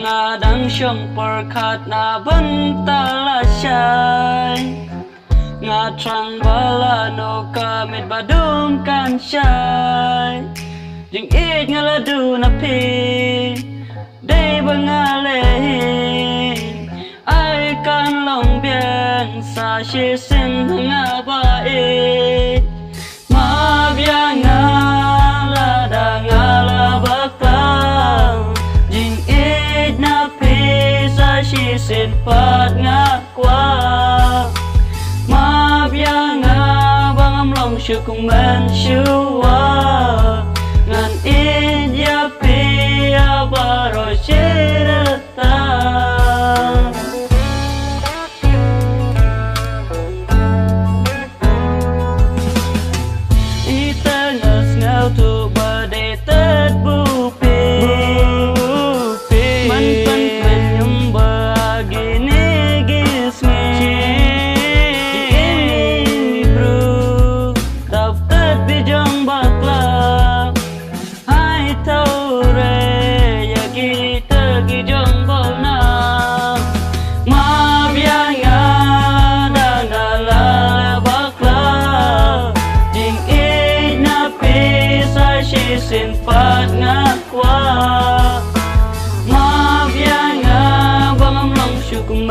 ngadang siyang perkat na bantalasyan nga trang bala no kamit badung kan syay jing it nga ladu na pi day bangalehin ai kan long biang sa shi sin nga bae ma biang nga lada nga la baklang jing it na pi sa shi sin pat nga kwa ma biang nga bangam long shu kung man shuwa ngan it ya pi ya baro shirata sin pat nga kwa ma biang nga bangam long shu kung